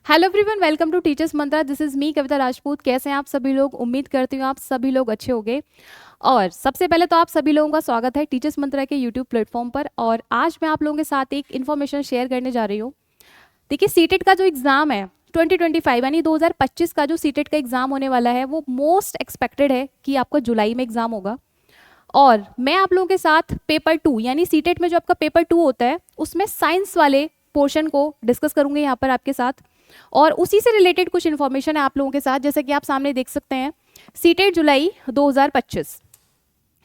Hello everyone, welcome to teachers Mantra. This is me Kavita Rajput. कैसे हैं आप सभी लोग? उम्मीद करती हूँ आप सभी लोग अच्छे होंगे। और सबसे पहले तो आप सभी लोगों का स्वागत है टीचर्स मंत्रा के यूट्यूब प्लेटफॉर्म पर। और आज मैं आप लोगों के साथ एक इन्फॉर्मेशन शेयर करने जा रही हूँ। देखिए, सीटेट का जो एग्ज़ाम है 2025 यानी 2025 का जो सीटेट का एग्ज़ाम होने वाला है वो मोस्ट एक्सपेक्टेड है कि आपका जुलाई में एग्ज़ाम होगा। और मैं आप लोगों के साथ पेपर 2 यानी सीटेट में जो आपका पेपर 2 होता है उसमें साइंस वाले पोर्शन को डिस्कस करूंगी यहाँ पर आपके साथ। और उसी से रिलेटेड कुछ इन्फॉर्मेशन है आप लोगों के साथ, जैसे कि आप सामने देख सकते हैं। सीटेट जुलाई 2025,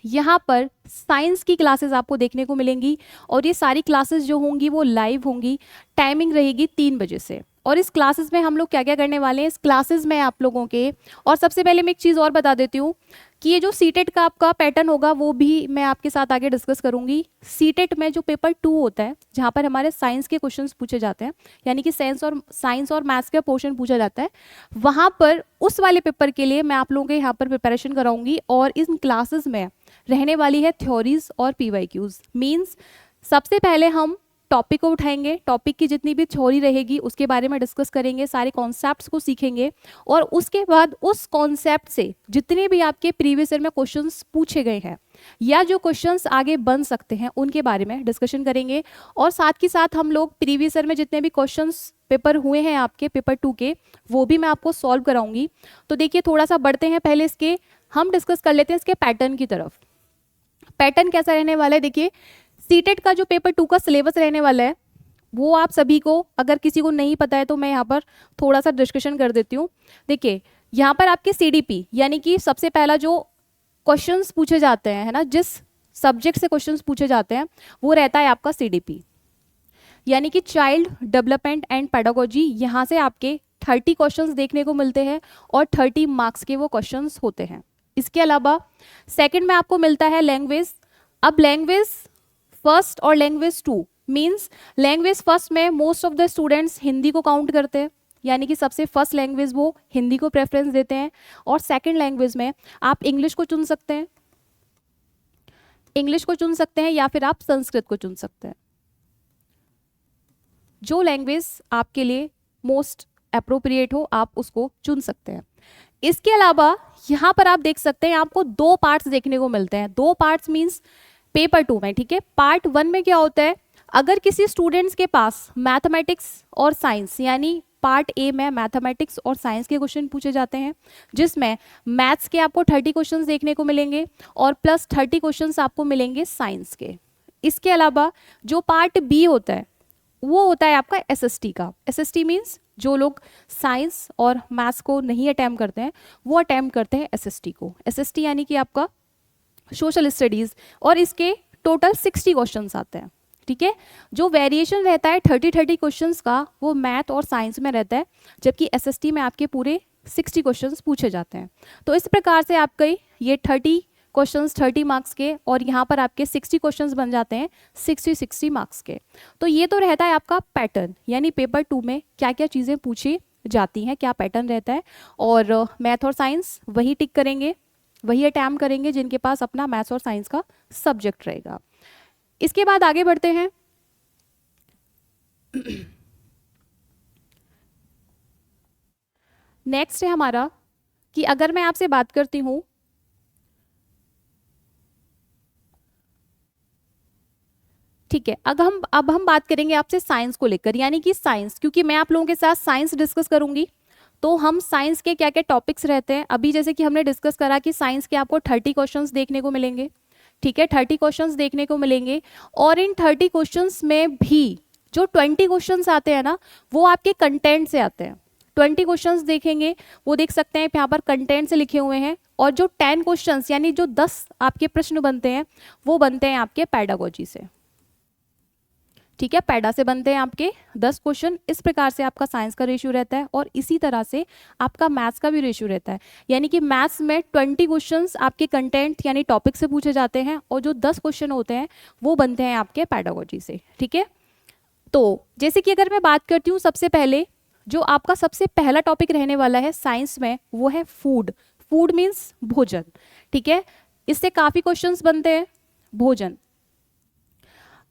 यहाँ पर साइंस की क्लासेस आपको देखने को मिलेंगी। और ये सारी क्लासेस जो होंगी वो लाइव होंगी। टाइमिंग रहेगी 3 बजे से। और इस क्लासेस में हम लोग क्या क्या करने वाले हैं इस क्लासेस में आप लोगों के। और सबसे पहले मैं एक चीज़ और बता देती हूँ कि ये जो सीटेट का आपका पैटर्न होगा वो भी मैं आपके साथ आगे डिस्कस करूंगी। सीटेट में जो पेपर 2 होता है जहाँ पर हमारे साइंस के क्वेश्चंस पूछे जाते हैं, यानी कि साइंस और मैथ्स का पोर्शन पूछा जाता है, वहाँ पर उस वाले पेपर के लिए मैं आप लोगों के यहाँ पर प्रिपरेशन कराऊंगी। और इन क्लासेस में रहने वाली है थ्योरीज और पीवाईक्यूज। मीन्स सबसे पहले हम टॉपिक को उठाएंगे, टॉपिक की जितनी भी थ्योरी रहेगी उसके बारे में डिस्कस करेंगे, सारे कॉन्सेप्ट्स को सीखेंगे। और उसके बाद उस कॉन्सेप्ट से जितने भी आपके प्रीवियस ईयर में क्वेश्चंस पूछे गए हैं या जो क्वेश्चंस आगे बन सकते हैं उनके बारे में डिस्कशन करेंगे। और साथ ही साथ हम लोग प्रीवियस ईयर में जितने भी क्वेश्चंस पेपर हुए हैं आपके पेपर 2 के, वो भी मैं आपको सॉल्व कराऊंगी। तो देखिए, थोड़ा सा बढ़ते हैं, पहले इसके हम डिस्कस कर लेते हैं इसके पैटर्न की तरफ। पैटर्न कैसा रहने वाला है? देखिए, सीटेट का जो पेपर 2 का सिलेबस रहने वाला है वो आप सभी को, अगर किसी को नहीं पता है तो मैं यहाँ पर थोड़ा सा डिस्कशन कर देती हूँ। देखिए, यहाँ पर आपके सीडीपी यानी कि सबसे पहला जो क्वेश्चंस पूछे जाते हैं, है ना, जिस सब्जेक्ट से क्वेश्चंस पूछे जाते हैं वो रहता है आपका सीडीपी, यानी कि चाइल्ड डेवलपमेंट एंड पेडागोजी। यहाँ से आपके 30 क्वेश्चंस देखने को मिलते हैं और 30 मार्क्स के वो क्वेश्चंस होते हैं। इसके अलावा सेकंड में आपको मिलता है लैंग्वेज। अब लैंग्वेज फर्स्ट और लैंग्वेज 2 मीन्स लैंग्वेज फर्स्ट में most of the students Hindi को काउंट करते हैं, यानी कि सबसे फर्स्ट लैंग्वेज वो हिंदी को प्रेफरेंस देते हैं। और सेकंड लैंग्वेज में आप इंग्लिश को चुन सकते हैं, इंग्लिश को चुन सकते हैं या फिर आप संस्कृत को चुन सकते हैं, जो लैंग्वेज आपके लिए मोस्ट अप्रोप्रिएट हो आप उसको चुन सकते हैं। इसके अलावा यहाँ पर आप देख सकते हैं आपको 2 पार्ट्स देखने को मिलते हैं। 2 पार्ट्स मीन्स पेपर 2 में, ठीक है। पार्ट 1 में क्या होता है, अगर किसी स्टूडेंट्स के पास मैथमेटिक्स और साइंस यानी पार्ट ए में मैथमेटिक्स और साइंस के क्वेश्चन पूछे जाते हैं, जिसमें मैथ्स के आपको 30 क्वेश्चंस देखने को मिलेंगे और प्लस 30 क्वेश्चंस आपको मिलेंगे साइंस के। इसके अलावा जो पार्ट बी होता है वो होता है आपका एसएसटी का। एसएसटी मीन्स जो लोग साइंस और मैथ्स को नहीं अटैम्प्ट करते हैं वो अटैम्प्ट करते हैं एसएसटी को। एसएसटी यानी कि आपका सोशल स्टडीज़, और इसके टोटल 60 क्वेश्चंस आते हैं, ठीक है। जो वेरिएशन रहता है 30 क्वेश्चंस का वो मैथ और साइंस में रहता है, जबकि एसएसटी में आपके पूरे 60 क्वेश्चंस पूछे जाते हैं। तो इस प्रकार से आपके ये 30 क्वेश्चंस 30 मार्क्स के और यहाँ पर आपके 60 क्वेश्चंस बन जाते हैं 60 मार्क्स के। तो ये तो रहता है आपका पैटर्न, यानी पेपर 2 में क्या क्या चीज़ें पूछी जाती हैं, क्या पैटर्न रहता है। और मैथ और साइंस वही टिक करेंगे, वही अटैम्प्ट करेंगे जिनके पास अपना मैथ्स और साइंस का सब्जेक्ट रहेगा। इसके बाद आगे बढ़ते हैं। नेक्स्ट है हमारा कि अगर मैं आपसे बात करती हूं, ठीक है, अब हम बात करेंगे आपसे साइंस को लेकर, यानी कि साइंस, क्योंकि मैं आप लोगों के साथ साइंस डिस्कस करूंगी तो हम साइंस के क्या क्या टॉपिक्स रहते हैं, अभी जैसे कि हमने डिस्कस करा कि साइंस के आपको 30 क्वेश्चंस देखने को मिलेंगे, ठीक है, 30 क्वेश्चंस देखने को मिलेंगे। और इन 30 क्वेश्चंस में भी जो 20 क्वेश्चंस आते हैं ना वो आपके कंटेंट से आते हैं। 20 क्वेश्चंस देखेंगे, वो देख सकते हैं यहाँ पर कंटेंट से लिखे हुए हैं। और जो 10 क्वेश्चंस यानी जो 10 आपके प्रश्न बनते हैं वो बनते हैं आपके पेडागोजी से, ठीक है। पैडा से बनते हैं आपके 10 क्वेश्चन। इस प्रकार से आपका साइंस का रेशियो रहता है और इसी तरह से आपका मैथ्स का भी रेशियो रहता है, यानी कि मैथ्स में 20 क्वेश्चंस आपके कंटेंट यानी टॉपिक से पूछे जाते हैं और जो 10 क्वेश्चन होते हैं वो बनते हैं आपके पैडागोजी से, ठीक है। तो जैसे कि अगर मैं बात करती हूँ, सबसे पहले जो आपका सबसे पहला टॉपिक रहने वाला है साइंस में वो है फूड। फूड मीन्स भोजन, ठीक है। इससे काफ़ी क्वेश्चंस बनते हैं, भोजन।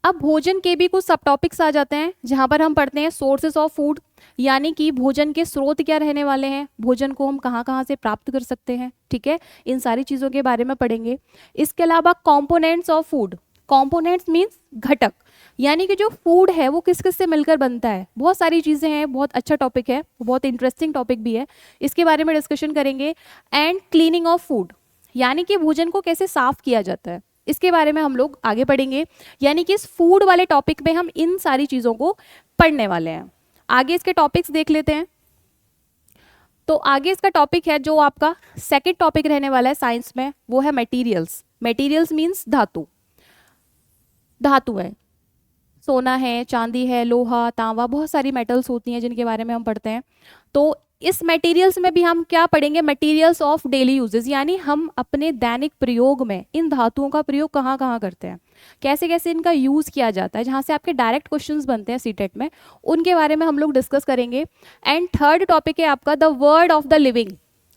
अब भोजन के भी कुछ सब टॉपिक्स आ जाते हैं जहाँ पर हम पढ़ते हैं सोर्सेस ऑफ फूड, यानी कि भोजन के स्रोत क्या रहने वाले हैं, भोजन को हम कहाँ कहाँ से प्राप्त कर सकते हैं, ठीक है, इन सारी चीज़ों के बारे में पढ़ेंगे। इसके अलावा components of food, components means घटक, यानी कि जो फूड है वो किस किस से मिलकर बनता है, बहुत सारी चीज़ें हैं, बहुत अच्छा टॉपिक है, बहुत इंटरेस्टिंग टॉपिक भी है, इसके बारे में डिस्कशन करेंगे। एंड क्लीनिंग ऑफ फूड, यानी कि भोजन को कैसे साफ किया जाता है, इसके बारे में हम लोग आगे पढ़ेंगे। यानी कि इस फूड वाले टॉपिक में हम इन सारी चीज़ों को पढ़ने वाले हैं। आगे इसके टॉपिक्स देख लेते हैं। तो आगे इसका टॉपिक है जो आपका सेकंड टॉपिक रहने वाला है साइंस में, वो है मटेरियल्स। मटेरियल्स मीन्स धातु, धातु है, सोना है, चांदी है, लोहा, तांबा, बहुत सारी मेटल्स होती हैं जिनके बारे में हम पढ़ते हैं। तो इस मटेरियल्स में भी हम क्या पढ़ेंगे, मटेरियल्स ऑफ डेली यूजेस, यानी हम अपने दैनिक प्रयोग में इन धातुओं का प्रयोग कहाँ कहाँ करते हैं, कैसे कैसे इनका यूज़ किया जाता है, जहाँ से आपके डायरेक्ट क्वेश्चंस बनते हैं सीटेट में, उनके बारे में हम लोग डिस्कस करेंगे। एंड थर्ड टॉपिक है आपका the world of the living.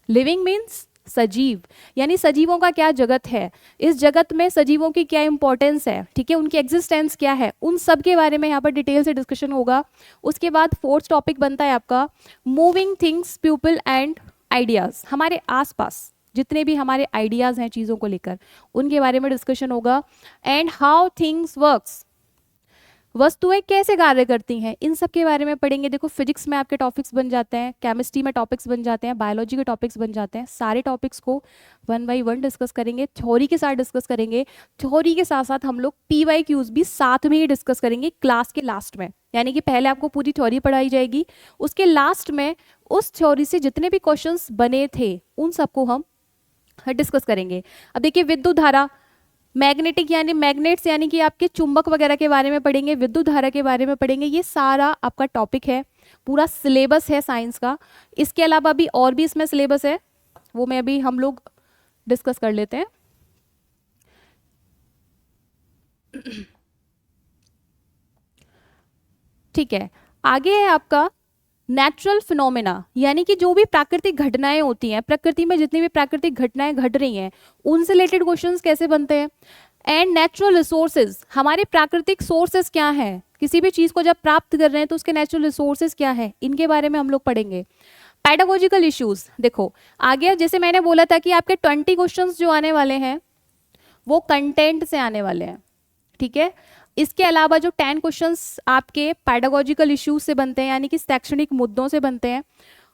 Living means सजीव, यानी सजीवों का क्या जगत है, इस जगत में सजीवों की क्या इंपॉर्टेंस है, ठीक है, उनकी एग्जिस्टेंस क्या है, उन सब के बारे में यहाँ पर डिटेल से डिस्कशन होगा। उसके बाद फोर्थ टॉपिक बनता है आपका moving things, people and ideas, हमारे आसपास जितने भी हमारे आइडियाज़ हैं चीज़ों को लेकर, उनके बारे में डिस्कशन होगा। एंड हाउ थिंग्स वर्क्स, वस्तुएं कैसे कार्य करती हैं, इन सब के बारे में पढ़ेंगे। देखो फिजिक्स में आपके टॉपिक्स बन जाते हैं, केमिस्ट्री में टॉपिक्स बन जाते हैं, बायोलॉजी के टॉपिक्स बन जाते हैं, सारे टॉपिक्स को 1 बाय 1 डिस्कस करेंगे, थ्योरी के साथ डिस्कस करेंगे। थ्योरी के साथ साथ हम लोग PYQs भी साथ में ही डिस्कस करेंगे क्लास के लास्ट में, यानी कि पहले आपको पूरी थ्योरी पढ़ाई जाएगी, उसके लास्ट में उस थ्योरी से जितने भी क्वेश्चंस बने थे उन सबको हम डिस्कस करेंगे। अब देखिए विद्युत धारा, मैग्नेटिक यानी मैग्नेट्स, यानी कि आपके चुंबक वगैरह के बारे में पढ़ेंगे, विद्युत धारा के बारे में पढ़ेंगे, ये सारा आपका टॉपिक है, पूरा सिलेबस है साइंस का। इसके अलावा भी और भी इसमें सिलेबस है, वो मैं अभी हम लोग डिस्कस कर लेते हैं। ठीक है, आगे है आपका नेचुरल फिनोमेना, यानी कि जो भी प्राकृतिक घटनाएं होती हैं, प्रकृति में जितनी भी प्राकृतिक घटनाएं घट रही हैं उनसे रिलेटेड क्वेश्चंस कैसे बनते हैं। एंड नेचुरल रिसोर्सेज, हमारे प्राकृतिक सोर्सेज क्या हैं, किसी भी चीज़ को जब प्राप्त कर रहे हैं तो उसके नेचुरल रिसोर्सेज क्या है, इनके बारे में हम लोग पढ़ेंगे। पैडागोजिकल इश्यूज, देखो आगे जैसे मैंने बोला था कि आपके 20 क्वेश्चंस जो आने वाले हैं वो कंटेंट से आने वाले हैं, ठीक है। इसके अलावा जो 10 क्वेश्चंस आपके पैडागोजिकल इश्यूज से बनते हैं, यानी कि शैक्षणिक मुद्दों से बनते हैं,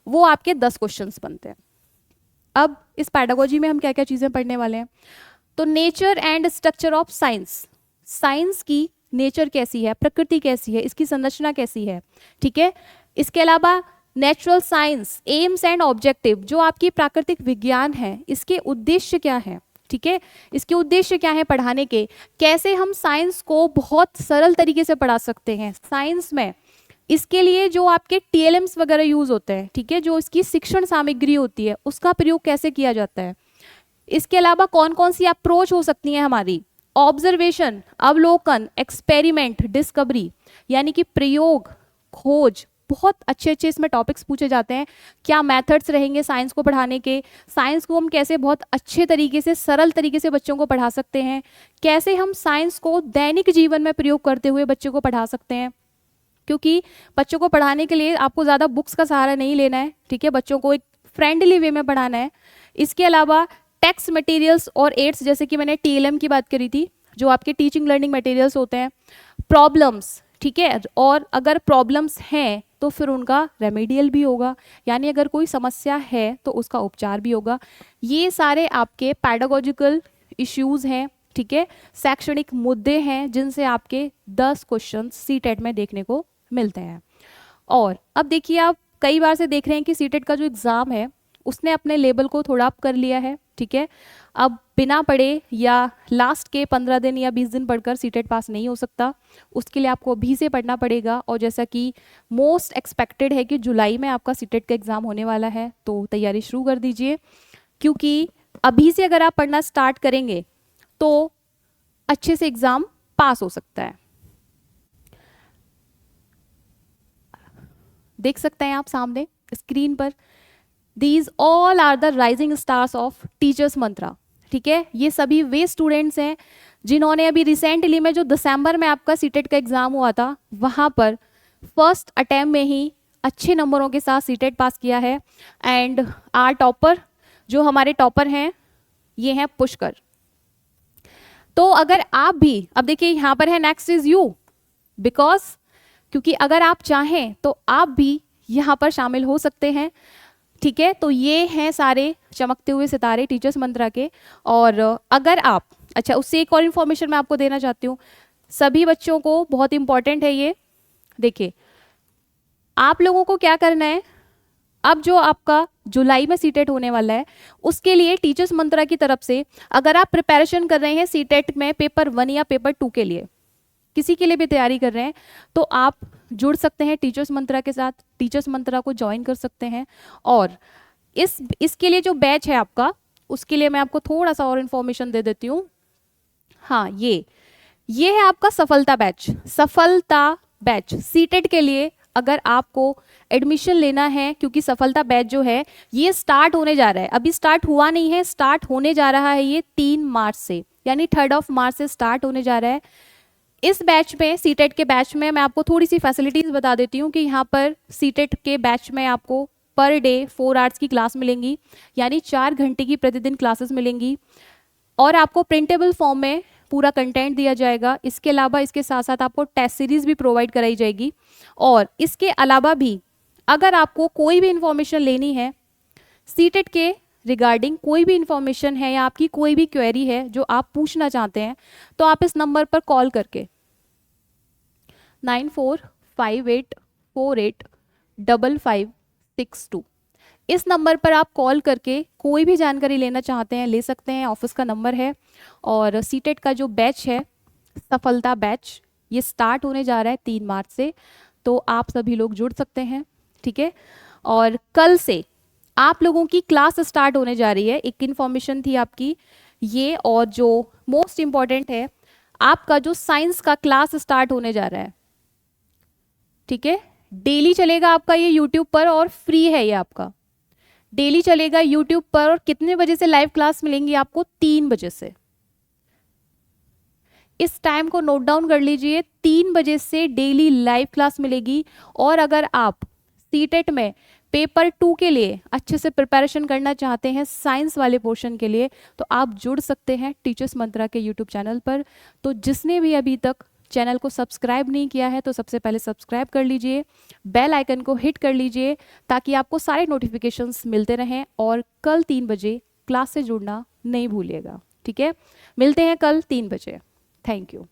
वो आपके 10 क्वेश्चंस बनते हैं। अब इस पैडागोजी में हम क्या क्या चीज़ें पढ़ने वाले हैं, तो nature and structure of science, science की नेचर कैसी है, प्रकृति कैसी है, इसकी संरचना कैसी है, ठीक है। इसके अलावा natural science AIIMS and objective, जो आपकी प्राकृतिक विज्ञान है इसके उद्देश्य क्या है, ठीक है, इसके उद्देश्य क्या है पढ़ाने के, कैसे हम साइंस को बहुत सरल तरीके से पढ़ा सकते हैं साइंस में, इसके लिए जो आपके TLMs वगैरह यूज होते हैं, ठीक है, जो इसकी शिक्षण सामग्री होती है उसका प्रयोग कैसे किया जाता है। इसके अलावा कौन कौन सी अप्रोच हो सकती है हमारी, ऑब्जर्वेशन, अवलोकन, एक्सपेरिमेंट, डिस्कवरी, यानी कि प्रयोग, खोज, बहुत अच्छे अच्छे इसमें टॉपिक्स पूछे जाते हैं। क्या मेथड्स रहेंगे साइंस को पढ़ाने के, साइंस को हम कैसे बहुत अच्छे तरीके से सरल तरीके से बच्चों को पढ़ा सकते हैं, कैसे हम साइंस को दैनिक जीवन में प्रयोग करते हुए बच्चों को पढ़ा सकते हैं, क्योंकि बच्चों को पढ़ाने के लिए आपको ज़्यादा बुक्स का सहारा नहीं लेना है, ठीक है, बच्चों को एक फ्रेंडली वे में पढ़ाना है। इसके अलावा टेक्स्ट मटेरियल्स और एड्स, जैसे कि मैंने TLM की बात करी थी, जो आपके टीचिंग लर्निंग मटेरियल्स होते हैं, प्रॉब्लम्स, ठीक है, और अगर प्रॉब्लम्स हैं तो फिर उनका रेमेडियल भी होगा, यानी अगर कोई समस्या है तो उसका उपचार भी होगा। ये सारे आपके पैडागोजिकल इश्यूज हैं, ठीक है, शैक्षणिक मुद्दे हैं जिनसे आपके 10 क्वेश्चन CTET में देखने को मिलते हैं। और अब देखिए आप कई बार से देख रहे हैं कि CTET का जो एग्ज़ाम है उसने अपने लेवल को थोड़ा अप कर लिया है, ठीक है। अब बिना पढ़े या लास्ट के 15 दिन या 20 दिन पढ़कर CTET पास नहीं हो सकता, उसके लिए आपको अभी से पढ़ना पड़ेगा। और जैसा कि मोस्ट एक्सपेक्टेड है कि जुलाई में आपका CTET का एग्ज़ाम होने वाला है, तो तैयारी शुरू कर दीजिए, क्योंकि अभी से अगर आप पढ़ना स्टार्ट करेंगे तो अच्छे से एग्ज़ाम पास हो सकता है। देख सकते हैं आप सामने स्क्रीन पर, these all are the rising stars of teachers Mantra, ठीक है। ये सभी वे स्टूडेंट्स हैं जिन्होंने अभी रिसेंटली में जो दिसंबर में आपका सीटेट का एग्ज़ाम हुआ था, वहाँ पर फर्स्ट अटैम्प्ट में ही अच्छे नंबरों के साथ सीटेट पास किया है। एंड आर टॉपर, जो हमारे टॉपर हैं ये हैं पुष्कर। तो अगर आप भी, अब देखिए यहाँ पर है नेक्स्ट इज यू, बिकॉज क्योंकि अगर आप चाहें तो आप भी यहाँ पर शामिल हो सकते हैं, ठीक है। तो ये हैं सारे चमकते हुए सितारे टीचर्स मंत्रा के। और अगर आप, अच्छा उससे एक और इन्फॉर्मेशन मैं आपको देना चाहती हूँ, सभी बच्चों को बहुत इंपॉर्टेंट है ये। देखिए आप लोगों को क्या करना है, अब जो आपका जुलाई में सीटेट होने वाला है उसके लिए टीचर्स मंत्रा की तरफ से अगर आप प्रिपरेशन कर रहे हैं सीटेट में पेपर 1 या पेपर 2 के लिए, किसी के लिए भी तैयारी कर रहे हैं, तो आप जुड़ सकते हैं टीचर्स मंत्रा के साथ, टीचर्स मंत्रा को ज्वाइन कर सकते हैं। और इसके लिए जो बैच है आपका, उसके लिए मैं आपको थोड़ा सा और इन्फॉर्मेशन दे देती हूँ। हाँ, ये है आपका सफलता बैच। सफलता बैच सीटेट के लिए अगर आपको एडमिशन लेना है, क्योंकि सफलता बैच जो है ये स्टार्ट होने जा रहा है, अभी स्टार्ट हुआ नहीं है, स्टार्ट होने जा रहा है ये 3 मार्च से, यानी 3 मार्च से स्टार्ट होने जा रहा है। इस बैच में, सीटेट के बैच में, मैं आपको थोड़ी सी फैसिलिटीज़ बता देती हूँ कि यहाँ पर सीटेट के बैच में आपको पर डे 4 आवर्स की क्लास मिलेंगी, यानी 4 घंटे की प्रतिदिन क्लासेस मिलेंगी, और आपको प्रिंटेबल फॉर्म में पूरा कंटेंट दिया जाएगा। इसके अलावा इसके साथ साथ आपको टेस्ट सीरीज भी प्रोवाइड कराई जाएगी। और इसके अलावा भी अगर आपको कोई भी इंफॉर्मेशन लेनी है सीटेट के रिगार्डिंग, कोई भी इंफॉर्मेशन है या आपकी कोई भी क्वेरी है जो आप पूछना चाहते हैं, तो आप इस नंबर पर कॉल करके 9458485562 इस नंबर पर आप कॉल करके कोई भी जानकारी लेना चाहते हैं ले सकते हैं। ऑफिस का नंबर है। और सीटेट का जो बैच है सफलता बैच, ये स्टार्ट होने जा रहा है 3 मार्च से, तो आप सभी लोग जुड़ सकते हैं, ठीक है। और कल से आप लोगों की क्लास स्टार्ट होने जा रही है। एक इन्फॉर्मेशन थी आपकी ये, और जो मोस्ट इम्पॉर्टेंट है, आपका जो साइंस का क्लास स्टार्ट होने जा रहा है, ठीक है। डेली चलेगा आपका ये यूट्यूब पर, और फ्री है ये आपका, डेली चलेगा यूट्यूब पर। और कितने बजे से लाइव क्लास मिलेंगी आपको? 3 बजे से। इस टाइम को नोट डाउन कर लीजिए, 3 बजे से डेली लाइव क्लास मिलेगी। और अगर आप सीटेट में पेपर 2 के लिए अच्छे से प्रिपरेशन करना चाहते हैं, साइंस वाले पोर्शन के लिए, तो आप जुड़ सकते हैं टीचर्स मंत्रा के यूट्यूब चैनल पर। तो जिसने भी अभी तक चैनल को सब्सक्राइब नहीं किया है तो सबसे पहले सब्सक्राइब कर लीजिए, बेल आइकन को हिट कर लीजिए ताकि आपको सारे नोटिफिकेशंस मिलते रहें। और कल 3 बजे क्लास से जुड़ना नहीं भूलिएगा, ठीक है। मिलते हैं कल 3 बजे। Thank you.